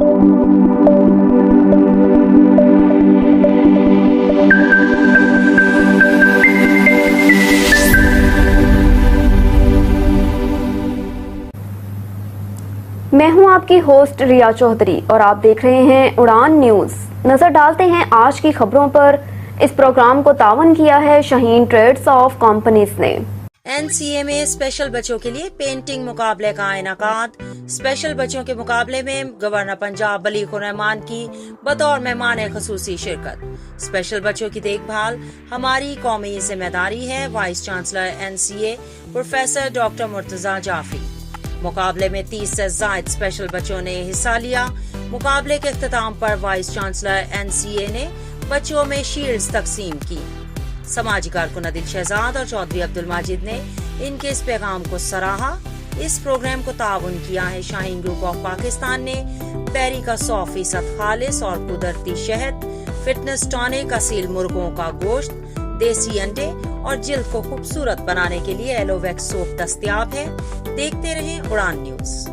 میں ہوں آپ کی ہوسٹ ریا چودھری اور آپ دیکھ رہے ہیں اڑان نیوز۔ نظر ڈالتے ہیں آج کی خبروں پر۔ اس پروگرام کو تعاون کیا ہے شاہین ٹریڈز آف کمپنیز نے۔ NCA میں اسپیشل بچوں کے لیے پینٹنگ مقابلے کا انعقاد۔ اسپیشل بچوں کے مقابلے میں گورنر پنجاب بلیغ الرحمان کی بطور مہمان خصوصی شرکت۔ اسپیشل بچوں کی دیکھ بھال ہماری قومی ذمہ داری ہے، vice chancellor NCA professor doctor Murtaza Jafri. مقابلے میں 30 سے زائد اسپیشل بچوں نے حصہ لیا۔ مقابلے کے اختتام پر وائس چانسلر NCA نے بچوں میں شیلڈز تقسیم کی۔ سماجی کارکن عادل شہزاد اور چودھری عبدالماجد نے ان کے اس پیغام کو سراہا۔ اس پروگرام کو تعاون کیا ہے شاہین گروپ آف پاکستان نے۔ پیری کا 100% خالص اور قدرتی شہد، فٹنس ٹانک، اصیل مرغوں کا گوشت، دیسی انڈے اور جلد کو خوبصورت بنانے کے لیے ایلو ویکس سوپ دستیاب ہے۔ دیکھتے رہیں اڑان نیوز۔